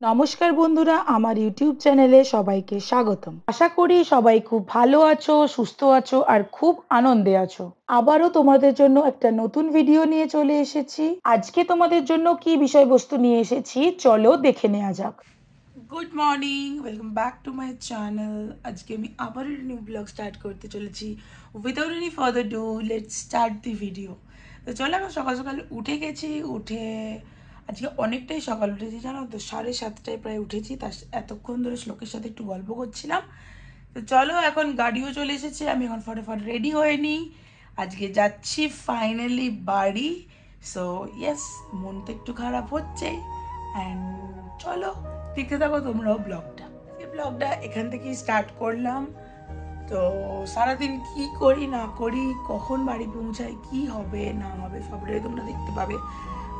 নমস্কার বন্ধুরা, আমার ইউটিউব চ্যানেলে সবাইকে স্বাগতম। আশা করি সবাই খুব ভালো আছো, সুস্থ আছো আর খুব আনন্দে আছো। আবারও তোমাদের জন্য একটা নতুন ভিডিও নিয়ে চলে এসেছি। আজকে তোমাদের জন্য কি বিষয়বস্তু নিয়ে এসেছি চলো দেখে নেওয়া যাক। Good morning, welcome back to my channel. আজকে আমি আবার নিউ ব্লগ স্টার্ট করতে চলেছি। Without any further do let's start the video. তো চলো, আমি সকাল সকাল উঠে গেছি। আজকে অনেকটাই সকাল উঠেছি, জানো তো, 7:30টায় প্রায় উঠেছি। তার এতক্ষণ ধরে শ্লোকের সাথে একটু গল্প করছিলাম। তো চলো, এখন গাড়িও চলে এসেছে, আমি এখন ফটাফট রেডি হয়ে নিই। আজকে যাচ্ছি ফাইনালি বাড়ি। সো ইয়েস, মন তো একটু খারাপ হচ্ছে। অ্যান্ড চলো দেখতে থাকো তোমরাও ব্লগটা। এই ব্লগটা এখান থেকেই স্টার্ট করলাম। তো সারাদিন কি করি না করি, কখন বাড়ি পৌঁছাই, কি হবে না হবে সবটাই তোমরা দেখতে পাবে।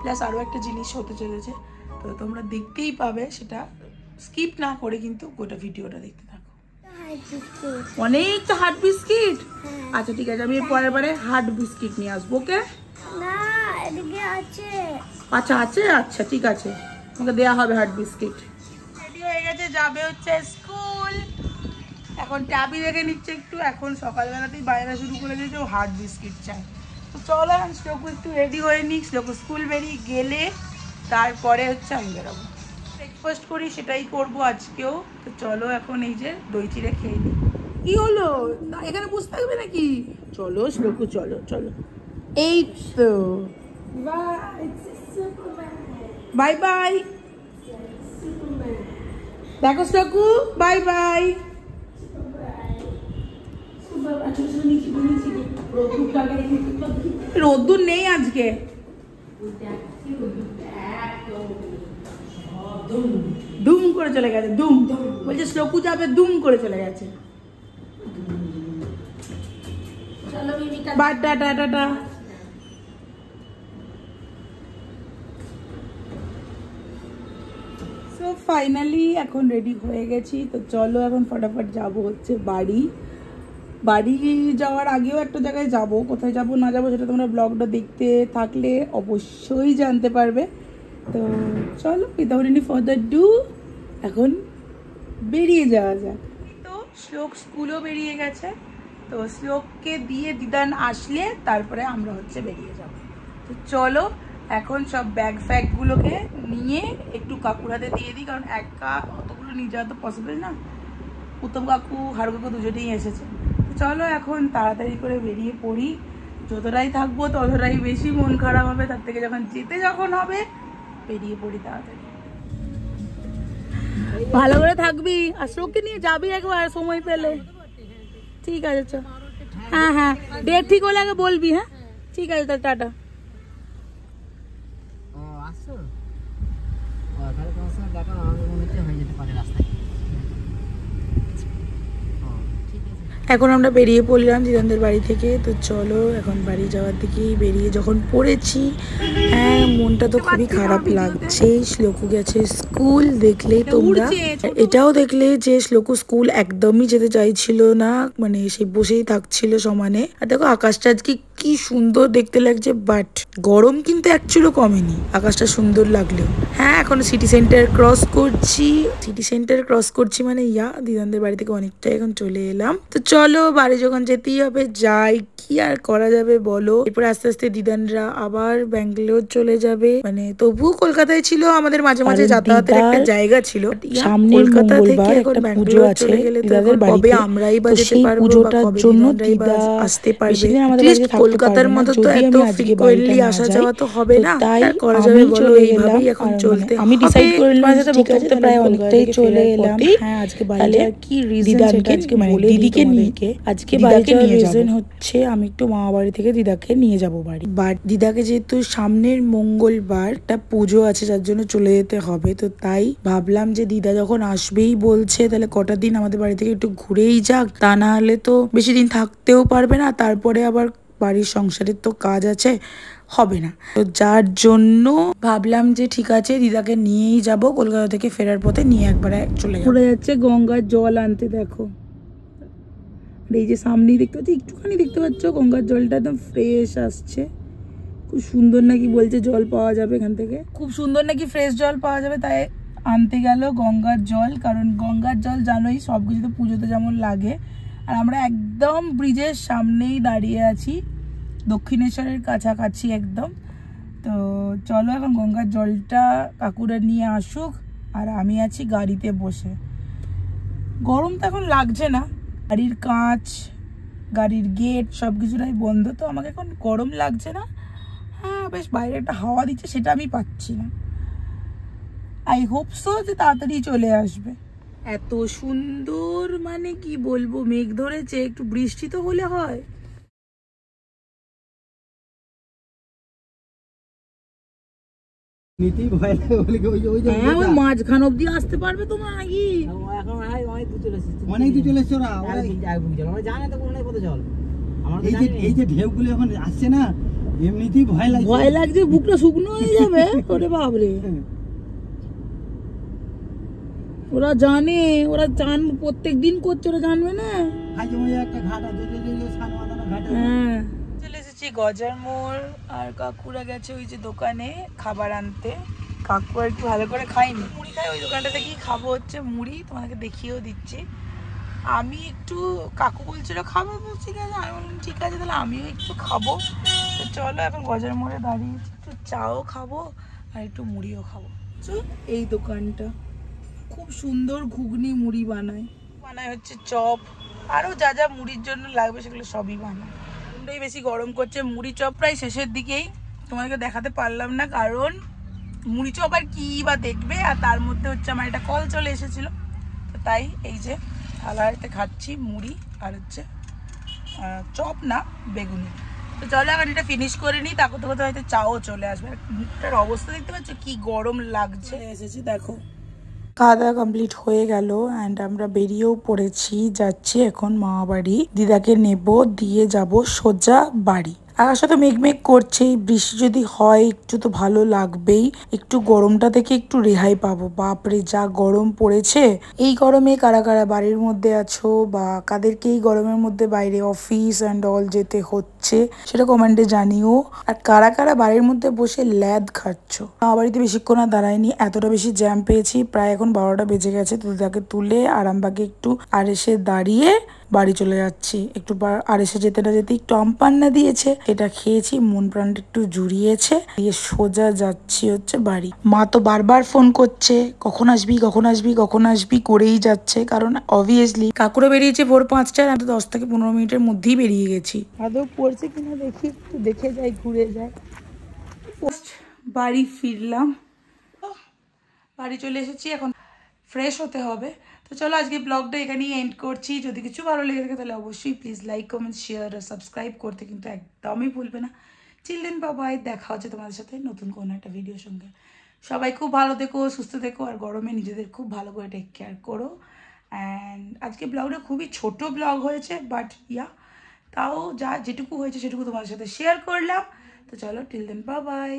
প্লাস আরও একটা জিনিস হতে চলেছে, তো তোমরা দেখতেই পাবে, সেটা স্কিপ না করে কিন্তু গোটা ভিডিওটা দেখতে থাকো। অনেক তো হার্ড বিস্কিট। আচ্ছা ঠিক আছে, আমি পরের বারে হার্ড বিস্কিট নিয়ে আসবো। ওকে, আচ্ছা আছে, আচ্ছা ঠিক আছে, তোমাকে দেওয়া হবে হার্ড বিস্কিট। রেডি হয়ে গেছে, যাবে হচ্ছে স্কুল। এখন ট্যাবি দেখে নিচ্ছে একটু। এখন সকালবেলাতেই বাইরে শুরু করে দিয়েছে, ও হার্ড বিস্কিট চাই। তো চলো, এখন শ্লোক একটু রেডি হয়ে নিই। শ্লোক স্কুল বেরিয়ে গেলে তারপরে হচ্ছে আমি বেরোবো। ব্রেকফাস্ট করি, সেটাই করবো আজকেও। তো চলো, এখন এই যে দই চিড়ে খেয়ে নিই। কি হলো, এখানে বসে থাকবে নাকি? চলো শ্লোকু, চলো চলো। এই তো বাই বাই, দেখো শ্লোকু, বাই বাই। রোদ্দুর নেই আজকে, দুম করে চলে গেছে। দুম বলছে শ্লোকু যাবে, দুম করে চলে গেছে। Bye, tata tata. So finally এখন রেডি হয়ে গেছি। তো চলো, এখন ফটাফট যাব হচ্ছে বাড়ি। বাড়ি যাওয়ার আগেও একটা জায়গায় যাব, কোথায় যাব না যাব সেটা তোমরা ব্লগটা দেখতে থাকলে অবশ্যই জানতে পারবে। তো চলো, উইদাউট এনি ফার্দার ডু এখন বেরিয়ে যাওয়া যাক। তো শ্লোক স্কুলও বেরিয়ে গেছে। তো শ্লোককে দিয়ে দিদান আসলে তারপরে আমরা হচ্ছে বেরিয়ে যাব। তো চলো, এখন সব ব্যাগ ফ্যাগগুলোকে নিয়ে একটু কাকুর হাতে দিয়ে দিই, কারণ একা অতগুলো নিয়ে যাওয়া তো পসিবল না। উত্তম কাকু, হাড়ু কাকু দুজনেই এসেছে। চলো, এখন তাড়াতাড়ি করে বেরিয়ে পড়ি। যতটাই থাকবো ততটাই বেশি মন খারাপ হবে, তার থেকে যখন হবে বেরিয়ে পড়ি তাড়াতাড়ি। ভালো করে থাকবি, আর শ্লোককে নিয়ে যাবি একবার সময় পেলে। ঠিক আছে, চল। হ্যাঁ হ্যাঁ, ডেট ঠিক হলে আগে বলবি। হ্যাঁ ঠিক আছে, তাহলে টাটা। এখন আমরা বেরিয়ে পড়লাম দিদানদের বাড়ি থেকে। তো চলো, এখন বাড়ি যাওয়ার দিকেই বেরিয়ে যখন পড়েছি, হ্যাঁ মনটা তো খুবই খারাপ লাগছে। শ্লোকু গেছে স্কুল, দেখলে তোমরা এটাও দেখলে যে শ্লোকু স্কুল একদমই যেতে চাইছিল না, মানে সে বসেই থাকছিল সমানে। আর দেখো আকাশটা আজকে কি সুন্দর দেখতে লাগছে, বাট গরম কিন্তু অ্যাকচুয়ালি কমেনি, আকাশটা সুন্দর লাগলেও। হ্যাঁ, এখন সিটি সেন্টার ক্রস করছি, মানে দিদানদের বাড়ি থেকে অনেকটাই এখন চলে এলাম। তো চলো, বাড়ি যখন যেতেই হবে যাই, কি আর করা যাবে বলো। এরপর আস্তে আস্তে দিদানরা আবার ব্যাঙ্গালোর চলে যাবে, মানে তবুও কলকাতায় ছিল, আমাদের মাঝে মাঝে যাতায়াতের একটা জায়গা ছিল। সামনের কলকাতা থেকে এখন ব্যাঙ্গালোর চলে গেলে তো কবে আমরাই বা যেতে পারবো, বা কবে দিদানরাই বা আসতে পারবে। কলকাতার মতো তো এত ফ্রিকোয়েন্টলি আসা যাওয়া তো হবে না, তাই করা যাবে বলো। এইভাবেই এখন চলতে আমি ডিসাইড করে নিলাম, ঠিক আছে প্রায় অনেকটাই চলে এলাম। হ্যাঁ, আজকে বাড়ি যাওয়ার কি রিজন, আজকে মানে দিদিকে নিয়ে আজকে বাড়িতে নিয়ে রিজন হচ্ছে আমি একটু মামা বাড়ি থেকে দিদাকে নিয়ে যাব বাড়ি। বাট দিদাকে যেহেতু সামনের মঙ্গলবার একটা পুজো আছে, যার জন্য চলে যেতে হবে। তো তাই ভাবলাম যে দিদা যখন আসবেই বলছে, তাহলে কটা দিন আমাদের বাড়ি থেকে একটু ঘুরেই যাক, তা না হলে তো বেশি দিন থাকতেও পারবে না, তারপরে আবার বাড়ির সংসারের তো কাজ আছে, হবে না। তো যার জন্য ভাবলাম যে ঠিক আছে, দিদাকে নিয়েই যাব। কলকাতা থেকে ফেরার পথে নিয়ে একবারে চলে যাচ্ছে গঙ্গার জল আনতে। দেখো, এই যে সামনেই দেখতে পাচ্ছি, একটুখানি দেখতে পাচ্ছ, গঙ্গার জলটা একদম ফ্রেশ আসছে। খুব সুন্দর নাকি বলছে জল পাওয়া যাবে এখান থেকে, খুব সুন্দর নাকি ফ্রেশ জল পাওয়া যাবে। তাই আনতে গেল গঙ্গার জল, কারণ গঙ্গার জল জানোই সব কিছুতে পুজোতে যেমন লাগে। আর আমরা একদম ব্রিজের সামনেই দাঁড়িয়ে আছি, দক্ষিণেশ্বরের কাছাকাছি একদম। তো চলো এখন গঙ্গার জলটা কাকুরা নিয়ে আসুক, আর আমি আছি গাড়িতে বসে। গরম তো এখন লাগছে না, গাড়ির কাঁচ, গাড়ির গেট সব কিছুটাই বন্ধ, তো আমাকে এখন গরম লাগছে না। হ্যাঁ, বেশ বাইরে একটা হাওয়া দিচ্ছে, সেটা আমি পাচ্ছি না। আই হোপ সো যে তাড়াতাড়ি চলে আসবে। এত সুন্দর, মানে কি বলবো, মেঘ ধরেছে, একটু বৃষ্টি তো হলে হয়। মাঝখান অব্দি আসতে পারবে তোমরা নাকি? অনেক দূর চলে এসছো না, এই যে ঢেউগুলো এখন আসছে না, এমনিতেই ভয় লাগছে, বুকটা শুকনো হয়ে যাবে। ওরে বাবরে, ওরা জানে, ওরা চান প্রত্যেক দিন করছে, ওরা জানবে না। হ্যাঁ, চলে এসেছি গজার মোড়, আর কাকুরা গেছে ওই যে দোকানে খাবার আনতে। কাকু একটু ভালো করে খাইনি, মুড়ি খাই, ওই দোকানটা থেকেই খাবো হচ্ছে মুড়ি, তোমাদেরকে দেখিয়েও দিচ্ছি। আমি একটু, কাকু বলছিল খাবো, ঠিক আছে, আমি বললাম ঠিক আছে তাহলে আমিও একটু খাবো। তো চলো এখন গজার মোড়ে দাঁড়িয়েছি, একটু চাও খাবো আর একটু মুড়িও খাবো। এই দোকানটা খুব সুন্দর ঘুগনি মুড়ি বানায় হচ্ছে চপ, আরও যা যা মুড়ির জন্য লাগবে সেগুলো সবই বানায়। ওটাই বেশি গরম করছে, মুড়ি চপ প্রায় শেষের দিকেই, তোমাদেরকে দেখাতে পারলাম না, কারণ মুড়ি চপ আর কি বা দেখবে, আর তার মধ্যে হচ্ছে আমার একটা কল চলে এসেছিল, তো তাই এই যে থালাতে খাচ্ছি মুড়ি আর হচ্ছে চপ না বেগুনি। তো চলো এখন এটা ফিনিশ করে নিই, তারপর তো হয়তো চাও চলে আসবে। মুখটার অবস্থা দেখতে পাচ্ছ কি গরম লাগছে। এসেছি দেখো, খাওয়া দাওয়া কমপ্লিট হয়ে গেল অ্যান্ড আমরা বেরিয়েও পড়েছি, যাচ্ছি এখন মামা বাড়ি। দিদাকে নেব, দিয়ে যাব সোজা বাড়ি। আকাশে তো মেঘমেঘ করছেই, বৃষ্টি যদি হয় একটু তো ভালো লাগবেই, একটু গরমটা থেকে একটু রেহাই পাবো। বাপরে যা গরম পড়েছে, এই গরমে কারা কারা বাড়ির মধ্যে আছো বা কাদেরকে এই গরমের মধ্যে বাইরে অফিস অ্যান্ড অল যেতে হচ্ছে সেটা কমেন্টে জানিও। আর কারা কারা বাড়ির মধ্যে বসে ল্যাদ খাচ্ছ। আমার বাড়িতে বেশিক্ষণ আর দাঁড়ায়নি, এতটা বেশি জ্যাম পেয়েছি, প্রায় এখন 12টা বেজে গেছে। তো তাকে তুলে আরামবাগে একটু আর এসে দাঁড়িয়ে বাড়ি চলে যাচ্ছি। একটু আর এসে যেতে না যেতে একটু আম পান্না দিয়েছে, এটা খেয়েছি, মন প্রাণটা একটু জুড়িয়েছে, দিয়ে সোজা যাচ্ছি হচ্ছে বাড়ি। মা তো বারবার ফোন করছে, কখন আসবি কখন আসবি কখন আসবি করেই যাচ্ছে, কারণ অবভিয়াসলি কাকুরা বেরিয়েছে ভোর 5টায়, আমি তো 10 থেকে 15 মিনিটের মধ্যেই বেরিয়ে গেছি। আদৌ পড়ছে কিনা দেখি, একটু দেখে যাই, ঘুরে যাই। বাড়ি ফিরলাম, বাড়ি চলে এসেছি, এখন ফ্রেশ হতে হবে। তো চলো আজকে ব্লগটা এখানেই এন্ড করছি। যদি কিছু ভালো লেগে থাকে তাহলে অবশ্যই প্লিজ লাইক কমেন্ট শেয়ার আর সাবস্ক্রাইব করতে কিন্তু একদমই ভুলবে না। চিলড্রেন বাবাই, দেখা হচ্ছে তোমাদের সাথে নতুন কোনো একটা ভিডিওর সঙ্গে। সবাই খুব ভালো থেকো, সুস্থ থেকো, আর গরমে নিজেদের খুব ভালো করে টেক কেয়ার করো। অ্যান্ড আজকে ব্লগটা খুবই ছোট ব্লগ হয়েছে, বাট ইয়া তাও যা যেটুকু হয়েছে সেটুকু তোমাদের সাথে শেয়ার করলাম। তো চলো, টিল দেন বাবাই।